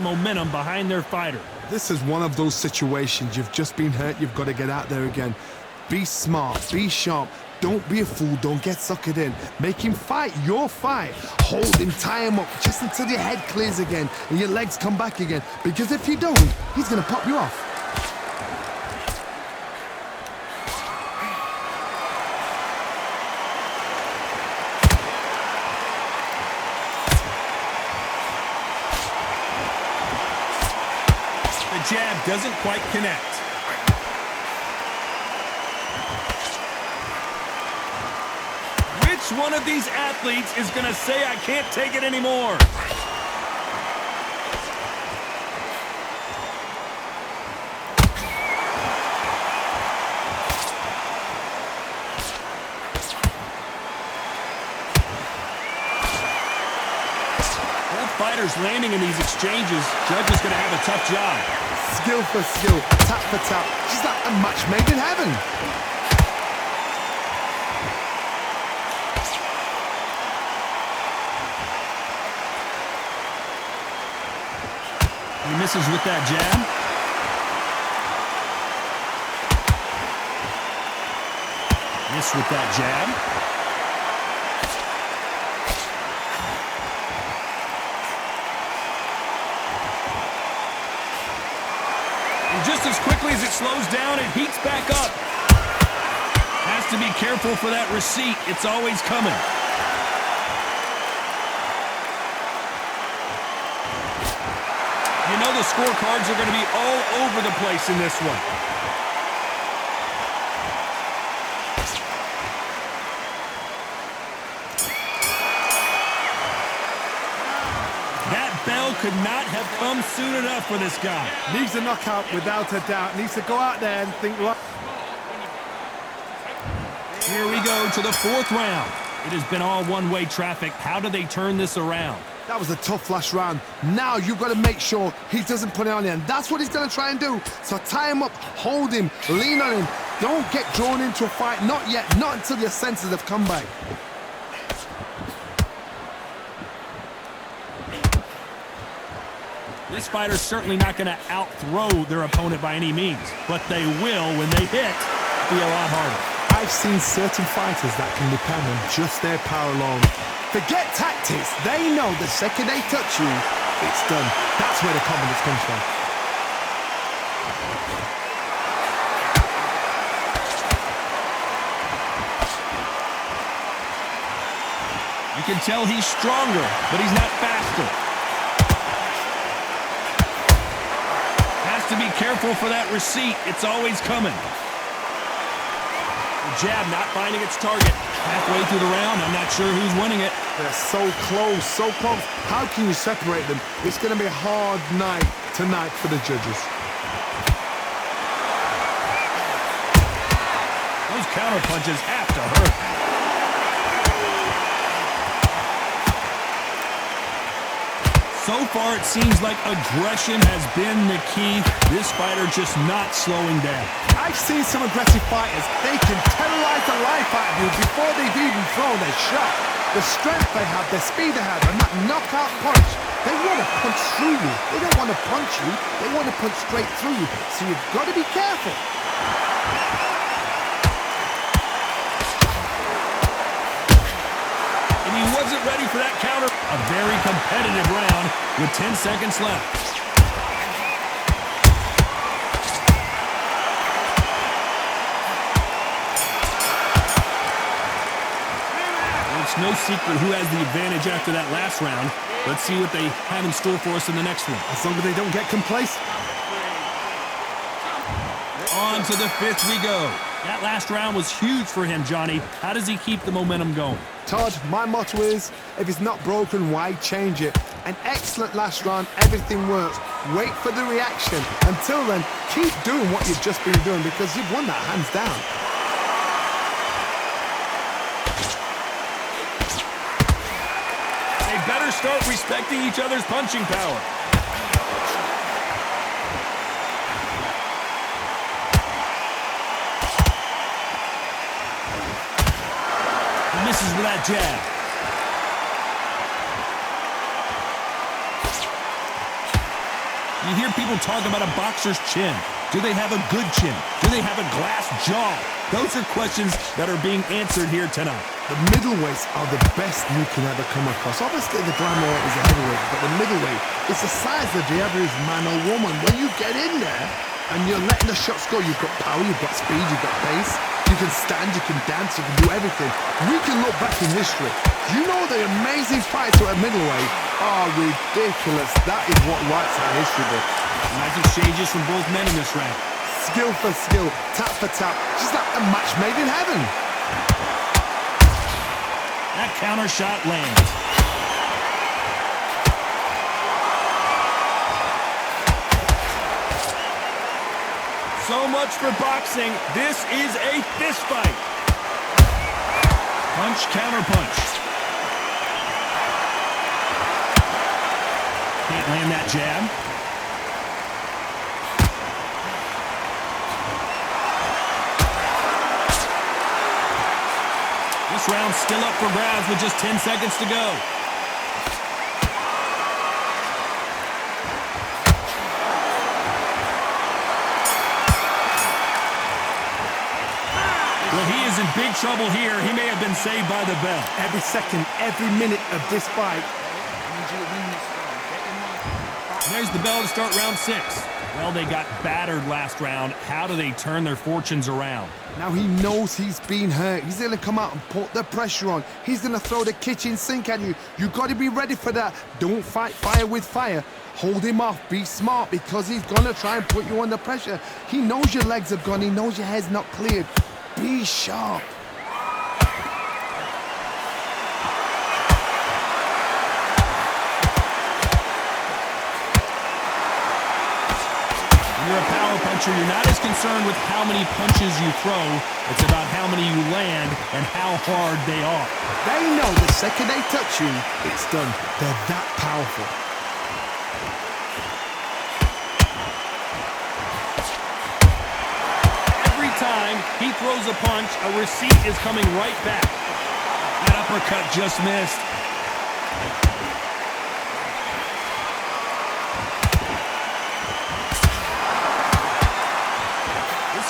momentum behind their fighter. This is one of those situations. You've just been hurt. You've got to get out there again. Be smart. Be sharp. Don't be a fool. Don't get suckered in. Make him fight your fight. Hold him, tie him up just until your head clears again and your legs come back again. Because if you don't, he's going to pop you off. The jab doesn't quite connect. Which one of these athletes is going to say, I can't take it anymore? Both fighters landing in these exchanges. Judge is going to have a tough job. Skill for skill, tap for tap. She's like a match made in heaven. He misses with that jab. Miss with that jab. And just as quickly as it slows down, it heats back up. Has to be careful for that receipt. It's always coming. You know the scorecards are going to be all over the place in this one. That bell could not have come soon enough for this guy. Needs a knockout without a doubt. Needs to go out there and think, look. Here we go to the fourth round. It has been all one-way traffic. How do they turn this around? That was a tough last round. Now you've got to make sure he doesn't put it on you. And that's what he's going to try and do. So tie him up, hold him, lean on him. Don't get drawn into a fight. Not yet. Not until your senses have come back. This fighter's certainly not going to out-throw their opponent by any means. But they will, when they hit, be a lot harder. I've seen certain fighters that can depend on just their power alone. Forget tactics. They know the second they touch you, it's done. That's where the confidence comes from. You can tell he's stronger, but he's not faster. Has to be careful for that receipt. It's always coming. The jab not finding its target. Halfway through the round, I'm not sure who's winning it. They're so close, so close. How can you separate them? It's going to be a hard night tonight for the judges. Those counter punches have to hurt. So far, it seems like aggression has been the key. This fighter just not slowing down. I've seen some aggressive fighters. They can terrorize the life out of you before they've even thrown their shot. The strength they have, the speed they have, and that knockout punch, they want to punch through you. They don't want to punch you. They want to punch straight through you. So you've got to be careful. And he wasn't ready for that counter. A very competitive round with 10 seconds left. It's no secret who has the advantage after that last round. Let's see what they have in store for us in the next one. As long as they don't get complacent. On to the fifth we go. That last round was huge for him, Johnny. How does he keep the momentum going? Todd, my motto is, if it's not broken, why change it? An excellent last round, everything works. Wait for the reaction. Until then, keep doing what you've just been doing because you've won that hands down. They better start respecting each other's punching power. He misses with that jab. You hear people talk about a boxer's chin. Do they have a good chin? Do they have a glass jaw? Those are questions that are being answered here tonight. The middleweights are the best you can ever come across. Obviously, the glamour is a heavyweight, but the middleweight is the size of the average man or woman. When you get in there and you're letting the shots go, you've got power, you've got speed, you've got pace. You can stand, you can dance, you can do everything. We can look back in history. You know the amazing fights at middleweight are ridiculous. That is what writes our history book. Nice exchanges from both men in this round. Skill for skill, tap for tap, just like a match made in heaven. That counter shot lands. So much for boxing. This is a fist fight. Punch, counter punch. Can't land that jab. This round's still up for grabs with just 10 seconds to go. Well, he is in big trouble here. He may have been saved by the bell. Every second, every minute of this fight. There's the bell to start round 6. Well, they got battered last round. How do they turn their fortunes around? Now he knows he's been hurt. He's going to come out and put the pressure on. He's going to throw the kitchen sink at you. You got to be ready for that. Don't fight fire with fire. Hold him off. Be smart because he's going to try and put you under pressure. He knows your legs are gone. He knows your head's not cleared. Be sharp. You're a power puncher. You're not as concerned with how many punches you throw. It's about how many you land and how hard they are. They know the second they touch you, it's done. They're that powerful. Every time he throws a punch, a receipt is coming right back. That uppercut just missed.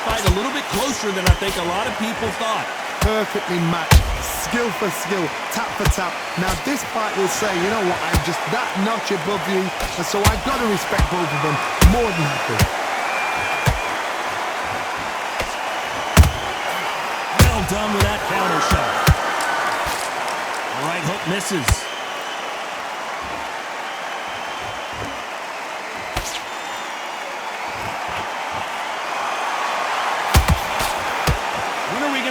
Fight a little bit closer than I think a lot of people thought. Perfectly matched, skill for skill, tap for tap. Now this fight will say, you know what, I'm just that notch above you, and so I've got to respect both of them more than happy. Well done with that counter shot. All right, hook misses.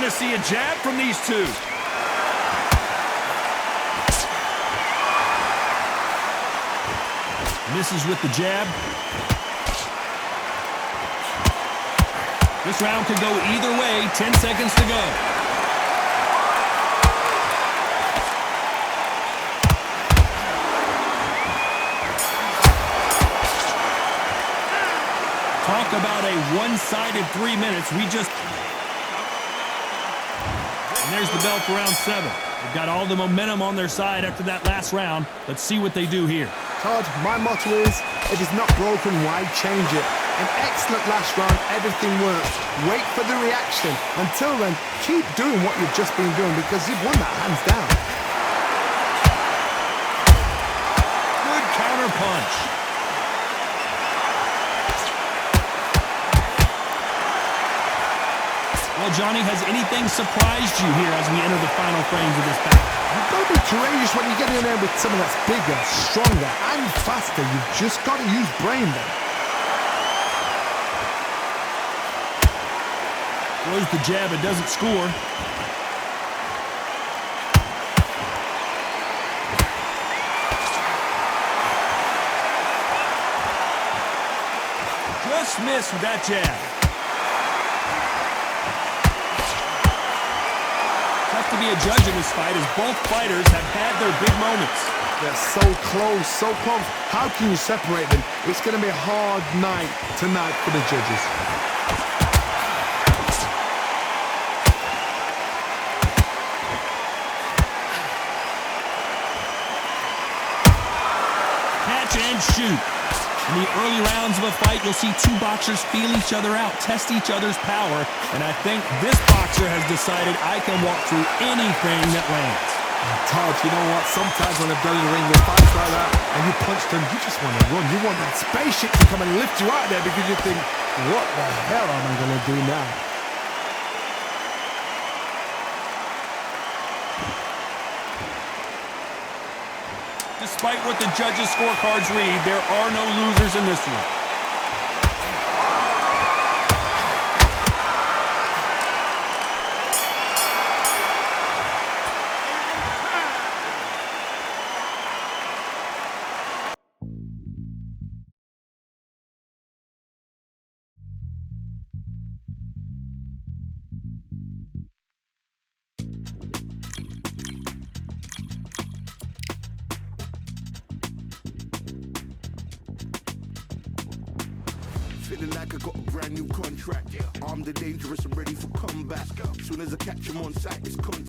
See a jab from these two. Misses with the jab. This round could go either way. 10 seconds to go. Talk about a one-sided 3 minutes. And there's the bell for round 7. They've got all the momentum on their side after that last round. Let's see what they do here. Todd, my motto is, if it's not broken, why change it? An excellent last round, everything works. Wait for the reaction. Until then, keep doing what you've just been doing because you've won that hands down. Good counter punch. Well, Johnny, has anything surprised you here as we enter the final frames of this battle? You've got to be courageous when you get in there with someone that's bigger, stronger, and faster. You've just got to use brain then. Throws the jab, it doesn't score. Just missed with that jab. To be a judge in this fight as both fighters have had their big moments. They're so close, so close. How can you separate them? It's going to be a hard night tonight for the judges. Catch and shoot. In the early rounds of a fight, you'll see two boxers feel each other out, test each other's power, and I think this boxer has decided I can walk through anything that lands. Todd, you know what? Sometimes when I've done in the ring with fights like that and you punch them, you just want to run. You want that spaceship to come and lift you out there because you think, what the hell am I going to do now? Despite what the judges' scorecards read, there are no losers in this one. Feeling like I got a brand new contract. I'm the dangerous and ready for comeback. Soon as I catch him on sight, it's contact.